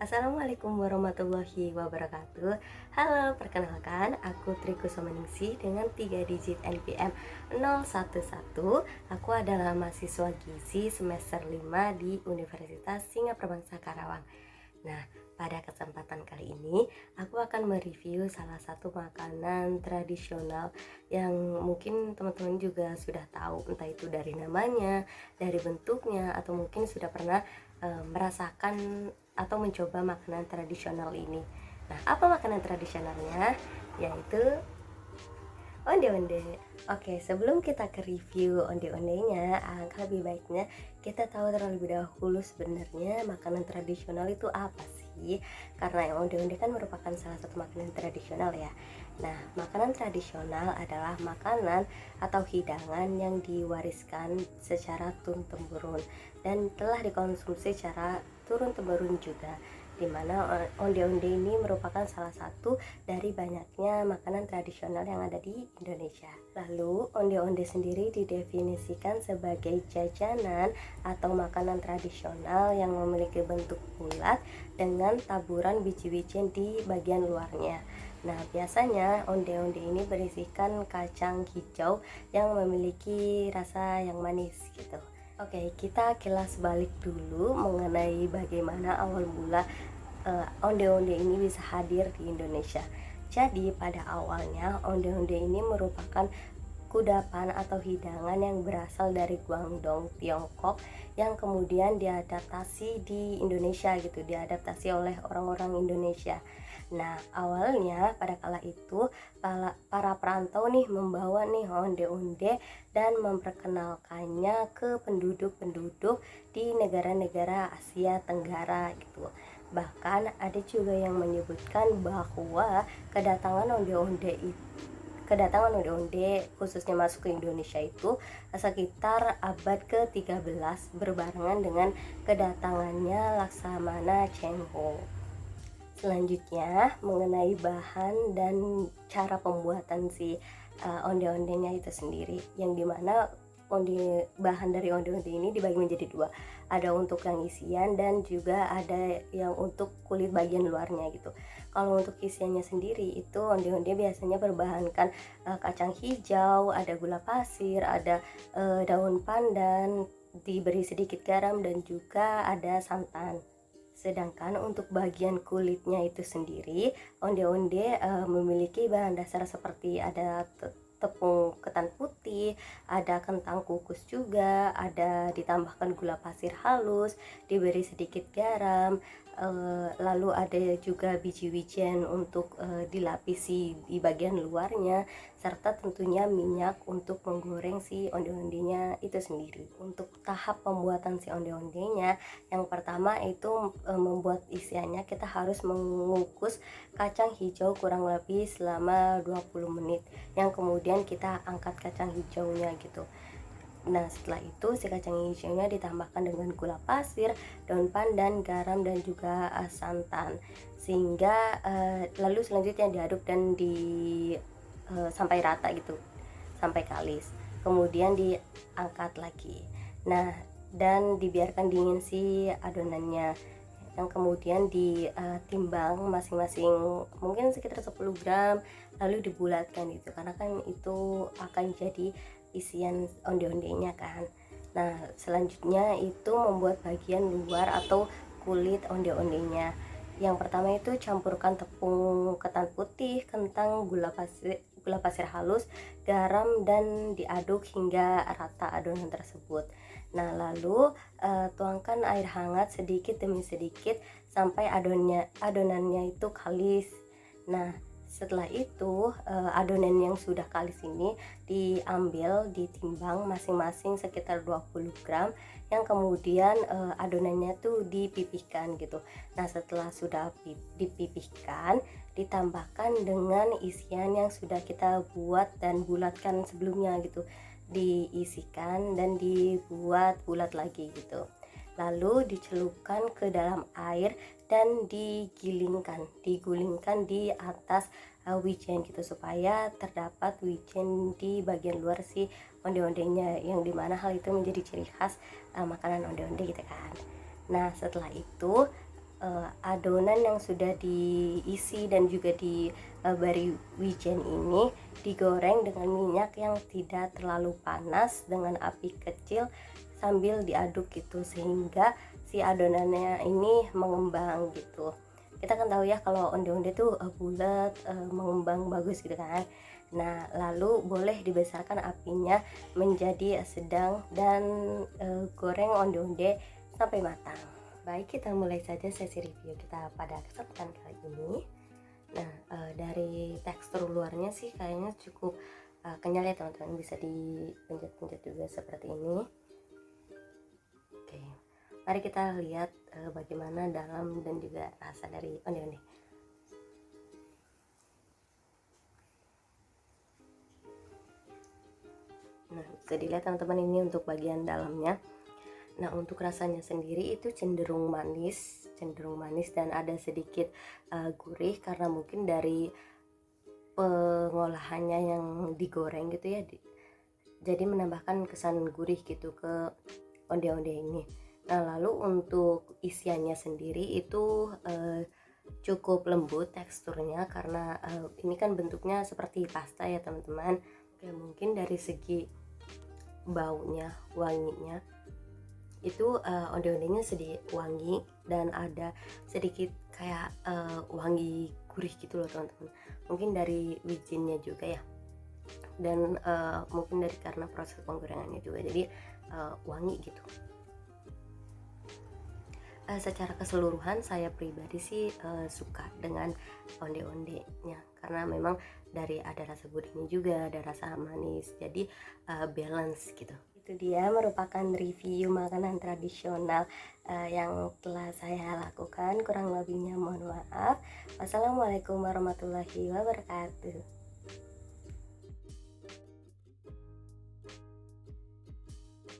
Assalamualaikum warahmatullahi wabarakatuh. Halo, perkenalkan aku Triku Someningsih dengan 3 digit NPM 011. Aku adalah mahasiswa gizi semester 5 di Universitas Singapura Bangsa Karawang. Nah, pada kesempatan kali ini aku akan mereview salah satu makanan tradisional yang mungkin teman-teman juga sudah tahu, entah itu dari namanya, dari bentuknya, atau mungkin sudah pernah merasakan atau mencoba makanan tradisional ini. Nah, apa makanan tradisionalnya? Yaitu onde-onde. Oke, sebelum kita ke review onde-ondenya, alangkah lebih baiknya kita tahu terlebih dahulu sebenarnya makanan tradisional itu apa sih? Karena yang onde-onde kan merupakan salah satu makanan tradisional ya. Nah, makanan tradisional adalah makanan atau hidangan yang diwariskan secara turun-temurun dan telah dikonsumsi secara turun-temurun juga, dimana onde-onde ini merupakan salah satu dari banyaknya makanan tradisional yang ada di Indonesia. Lalu, onde-onde sendiri didefinisikan sebagai jajanan atau makanan tradisional yang memiliki bentuk bulat dengan taburan biji-bijian di bagian luarnya. Nah, biasanya onde-onde ini berisikan kacang hijau yang memiliki rasa yang manis gitu. Oke, kita kilas balik dulu mengenai bagaimana awal mula onde-onde ini bisa hadir di Indonesia. Jadi pada awalnya onde-onde ini merupakan kudapan atau hidangan yang berasal dari Guangdong, Tiongkok, yang kemudian diadaptasi di Indonesia gitu, diadaptasi oleh orang-orang Indonesia. Nah, awalnya pada kala itu para perantau nih membawa nih onde-onde dan memperkenalkannya ke penduduk-penduduk di negara-negara Asia Tenggara gitu. Bahkan ada juga yang menyebutkan bahwa kedatangan onde-onde khususnya masuk ke Indonesia itu sekitar abad ke-13 berbarengan dengan kedatangannya Laksamana Cheng Ho. Selanjutnya mengenai bahan dan cara pembuatan si onde-ondenya itu sendiri, yang dimana bahan dari onde-onde ini dibagi menjadi dua, ada untuk yang isian dan juga ada yang untuk kulit bagian luarnya gitu. Kalau untuk isiannya sendiri itu onde-onde biasanya berbahankan kacang hijau, ada gula pasir, ada daun pandan, diberi sedikit garam dan juga ada santan. Sedangkan untuk bagian kulitnya itu sendiri, onde-onde memiliki bahan dasar seperti ada tepung ketan putih, ada kentang kukus juga, ada ditambahkan gula pasir halus, diberi sedikit garam, lalu ada juga biji-bijian untuk dilapisi di bagian luarnya, serta tentunya minyak untuk menggoreng si onde-ondenya itu sendiri. Untuk tahap pembuatan si onde-ondenya, yang pertama itu membuat isiannya kita harus mengukus kacang hijau kurang lebih selama 20 menit, yang kemudian kita angkat kacang hijaunya gitu. Nah, setelah itu si kacang hijaunya ditambahkan dengan gula pasir, daun pandan, garam dan juga santan, sehingga lalu selanjutnya diaduk dan sampai rata gitu, sampai kalis. Kemudian diangkat lagi. Nah, dan dibiarkan dingin si adonannya, yang kemudian ditimbang masing-masing mungkin sekitar 10 gram, lalu dibulatkan gitu, karena kan itu akan jadi isian onde-ondenya kan. Nah, selanjutnya itu membuat bagian luar atau kulit onde-ondenya. Yang pertama itu campurkan tepung ketan putih, kentang, gula pasir halus, garam, dan diaduk hingga rata adonan tersebut. Nah, lalu tuangkan air hangat sedikit demi sedikit sampai adonannya itu kalis. Nah, setelah itu adonan yang sudah kalis ini diambil, ditimbang masing-masing sekitar 20 gram, yang kemudian adonannya tuh dipipihkan gitu. Nah, setelah sudah dipipihkan, ditambahkan dengan isian yang sudah kita buat dan bulatkan sebelumnya gitu. diisikan dan dibuat bulat lagi gitu. Lalu dicelupkan ke dalam air dan digulingkan di atas wijen gitu, supaya terdapat wijen di bagian luar si onde-ondenya, yang dimana hal itu menjadi ciri khas makanan onde-onde gitu kan. Nah setelah itu adonan yang sudah diisi dan juga diberi wijen ini digoreng dengan minyak yang tidak terlalu panas dengan api kecil sambil diaduk gitu, sehingga si adonannya ini mengembang gitu. Kita kan tahu ya kalau onde-onde tuh bulat, mengembang bagus gitu kan. Nah lalu boleh dibesarkan apinya menjadi sedang dan goreng onde-onde sampai matang. Baik, kita mulai saja sesi review kita pada kesempatan kali ini. Nah dari tekstur luarnya sih kayaknya cukup kenyal ya teman-teman, bisa dipencet-pencet juga seperti ini. Oke, mari kita lihat bagaimana dalam dan juga rasa dari onde-onde. Nah bisa dilihat teman-teman, ini untuk bagian dalamnya. Nah untuk rasanya sendiri itu cenderung manis dan ada sedikit gurih, karena mungkin dari pengolahannya yang digoreng gitu ya, jadi menambahkan kesan gurih gitu ke onde-onde ini. Nah lalu untuk isiannya sendiri itu cukup lembut teksturnya, karena ini kan bentuknya seperti pasta ya teman-teman. Oke, mungkin dari segi baunya, wanginya itu onde-ondenya sedikit wangi dan ada sedikit kayak wangi gurih gitu loh teman-teman. Mungkin dari wijennya juga ya, dan mungkin dari karena proses penggorengannya juga, jadi wangi gitu. Secara keseluruhan saya pribadi sih suka dengan onde-ondenya, karena memang dari ada rasa gurihnya juga, ada rasa manis, jadi balance gitu. Itu dia merupakan review makanan tradisional yang telah saya lakukan. Kurang lebihnya mohon maaf. Wassalamualaikum warahmatullahi wabarakatuh.